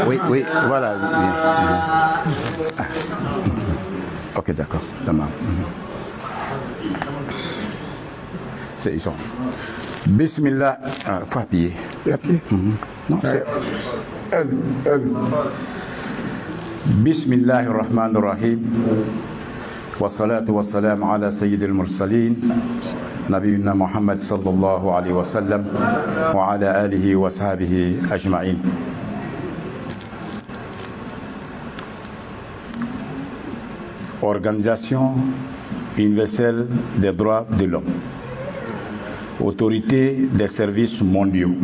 Oui, oui. Oui, voilà. Ok, d'accord. C'est ils sont. Bismillah. Faut appuyer. Non, c'est. Bismillahir Rahmanir Rahim. Wassalatu wassalamu ala sayyidil mursalin. نبينا محمد صلى الله عليه وسلم وعلى آله وصحبه أجمعين. Organisation universelle des droits de l'homme. Autorité des services mondiaux.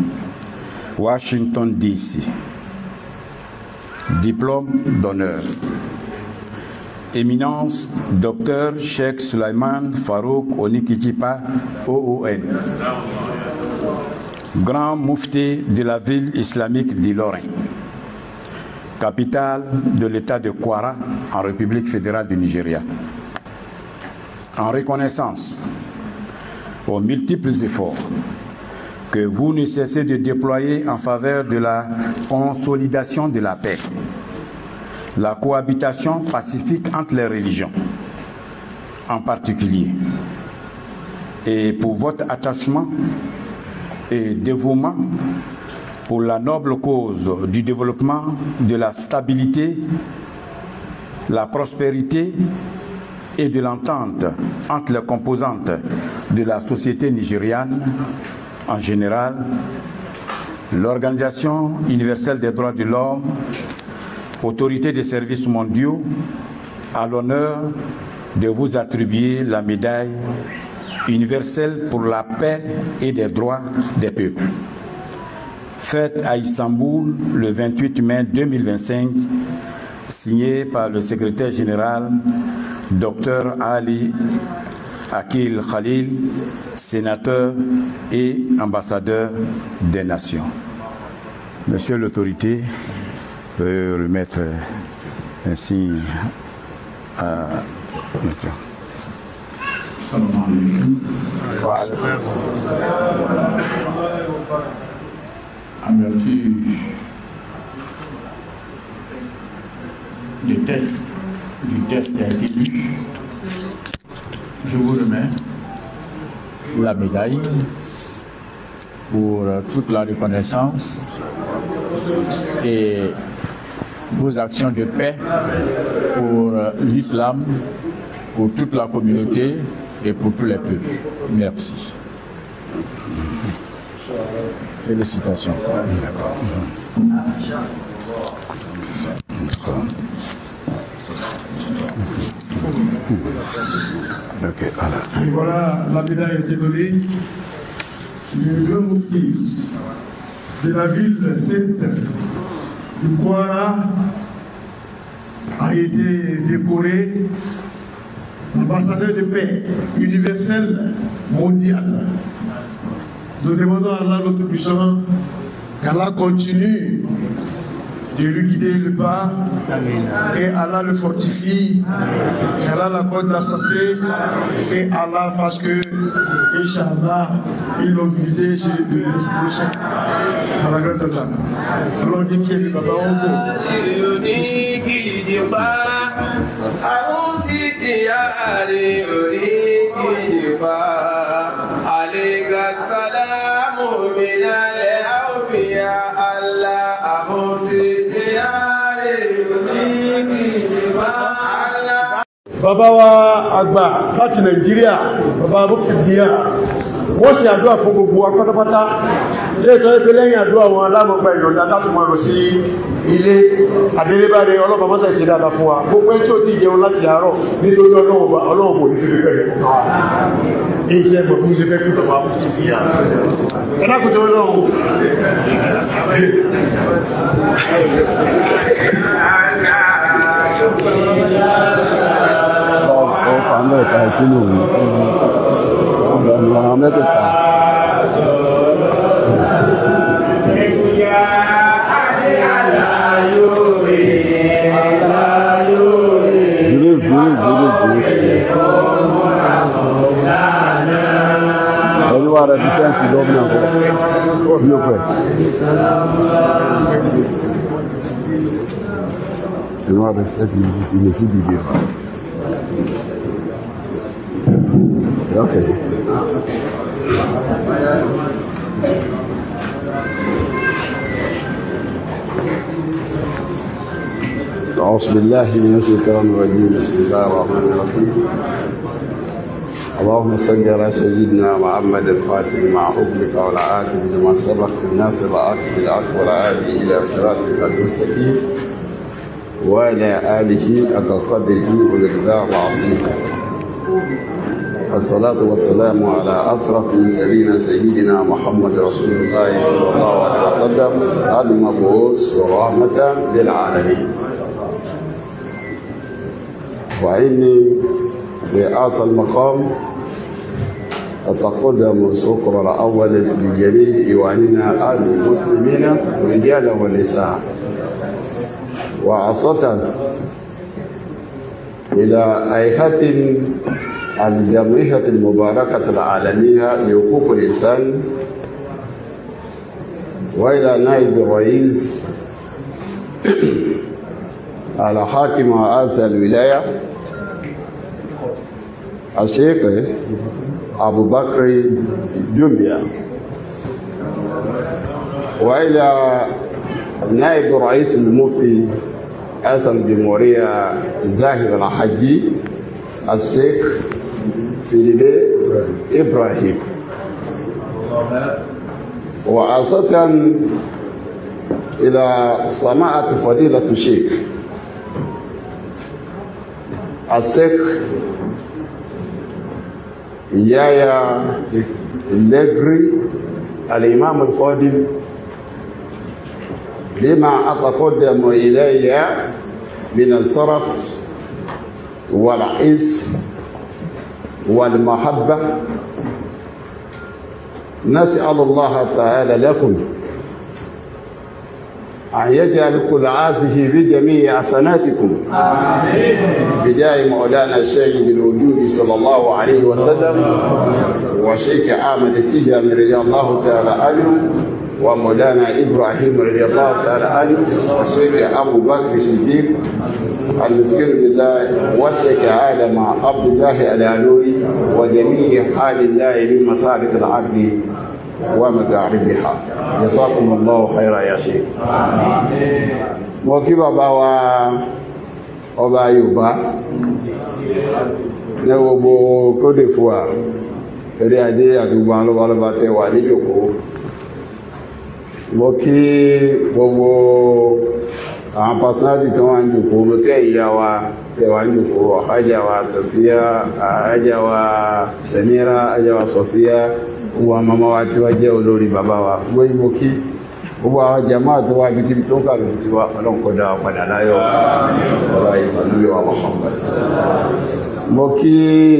Washington DC. Diplôme d'honneur. Éminence, Dr Cheikh Sulaiman Farouk Onikijipa, OON. Grand Moufti de la ville islamique d'Ilorin. Capitale de l'État de Kwara, en République fédérale du Nigeria. En reconnaissance aux multiples efforts que vous ne cessez de déployer en faveur de la consolidation de la paix, la cohabitation pacifique entre les religions, en particulier, et pour votre attachement et dévouement pour la noble cause du développement, de la stabilité, la prospérité et de l'entente entre les composantes de la société nigériane en général, l'Organisation universelle des droits de l'homme, Autorité des services mondiaux, a l'honneur de vous attribuer la médaille universelle pour la paix et des droits des peuples. Faite à Istanbul le 28 mai 2025, signée par le secrétaire général Dr Ali Akil Khalil, sénateur et ambassadeur des Nations. Monsieur l'autorité, peut remettre ainsi à en vertu du test qui a été lu, je vous remets la médaille pour toute la reconnaissance et vos actions de paix pour l'islam, pour toute la communauté et pour tous les peuples. Merci. Félicitations. Okay, voilà. Et voilà, la médaille a été donnée. Le grand moufti de la ville sainte du Kwara a été décoré ambassadeur de paix universel mondial. Nous demandons à Allah notre puissant qu'Allah continue de lui guider le pas et Allah le fortifie, qu'Allah l'accorde la santé et Allah fasse que, Inch'Allah, il l'oblige chez le prochain. À la grâce d'Allah. Alors, on dit qu'il y a du baba au bout. Bàbá wa àgbà láti Nàìjíríà, bàbá Mufti Díà, wọ́n ṣe àdúrà fún gbogbo wa pátápátá. Léètọ́ ẹgbẹ́ lẹ́yìn àdúrà wọn alámọ̀gbà ìyọ̀ǹda láti máa lọ sí ilé àdélébáre ọlọ́pàá mọ́sá ìṣẹ́ dáadáa fún wa. Gbogbo ẹ̀ tí ó ti jẹun láti àárọ̀ nítorí Ọlọ́run kò ní fi pẹ̀lú ẹ̀. Iṣẹ́ mọ̀ bí ó ṣe fẹ́ kí bàbá Mufti Díà. Ẹ dákùtò Ọlọ́run. Ọkọ̀ Amẹ́ríkà ìpínlẹ̀ òun ọ̀gbọ̀n àwọn mẹ́tẹ̀ẹ̀ta. Jùlọ. gómìnà kọ́ ní ọ̀pẹ́. Inú àbẹ̀ sẹ́tì ti lè sí dìde. Okay. أعوذ بالله من الشيطان الرجيم بسم الله الرحمن الرحيم اللهم صل على سيدنا محمد الفاتح لما أغلق والعاتب لما سبق الناصر العاقب بالعقل والعادي إلى صراطك المستقيم وعلى آله حق قدره ومقداره العظيم الصلاة والسلام على أشرف المرسلين سيدنا محمد رسول الله صلى الله عليه وسلم المبعوث رحمة للعالمين. وإني في هذا المقام أتقدم الشكر الأول لجميع إخواننا المسلمين رجالا ونساء وخاصة إلى هيئة الجمعية المباركة العالمية لحقوق الإنسان وإلى نائب الرئيس على حاكم هذه الولاية الشيخ أبو بكر جمبيا وإلى نائب رئيس المفتي هذه الجمهورية زاهر الحجي الشيخ سيدي إبراهيم وخاصة إلى سماعة فضيلة الشيخ الشيخ يايا الليغري الإمام الفاضل لما أتقدم إلي من الصرف والعز والمحبة نسأل الله تعالى لكم أن يجعل كل هذه بجميع حسناتكم بجاه مولانا الشيخ بالوجود صلى الله عليه وسلم وشيخ أحمد التجاني رضي الله تعالى عنه ومولانا إبراهيم رضي الله تعالى عنه والشيخ أبو بكر الصديق المسكين بالله والشيخ آدم عبد الله العلوري وجميع حال الله من مسالك العدل ومغاربها جزاكم الله خيرا يا شيخ. mo kí bàbá wa ọba Yorùbá ní gbogbo Côte d'Ivoire eré ajé àdúgbò alọ́balọ́ba tẹ wà níjòkó mo kí gbogbo àwọn pàṣánàtì tí wọ́n ń jòkó mo kẹ́ ìyá wa tẹ wà níjòkó àhájà wa Sofia àhájà wa Samira àhájà wa Sofia wa mama wa tí wọ́n jẹ́ olórí bàbá wa gbóyí mo kí gbogbo àwọn jàmáà tó wá bíkí tó kàlù tí wá ọlọ́nkọ́dá padà láyọ̀ ọ̀rọ̀ ìtànúwé wa Muhammad. Mo kí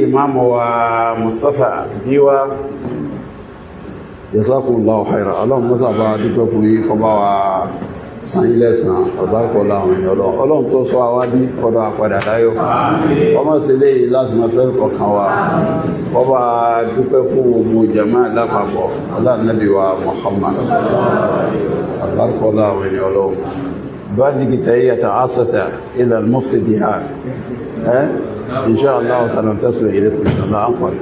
ìmáàmù wa Mustapha Bíwá jazakumullahu khairan ọlọ́run mọ́sà bá dúpẹ́ fún yí kọba wa sanyílẹ̀sàn ọ̀bárkọ̀lá àwọn ènìyàn ọlọ́run tó sọ àwádí kọ́dọ̀ àpadà láyọ̀ ọmọ sí lè láti máa fẹ́ kọ̀kan wa kọba dúpẹ́ fún gbogbo jàmáà lápapọ̀ ọlọ́run wa Muhammad ọ̀bárkọ̀lá àwọn ènìyàn ọlọ́run بلغ تحية عاصة إلى المفتي بها إن شاء الله سنتصل إليكم إن شاء الله أنقل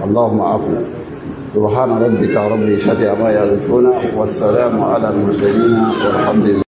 اللهم أقل سبحان ربك رب العزة عما يصفون والسلام على المرسلين والحمد لله.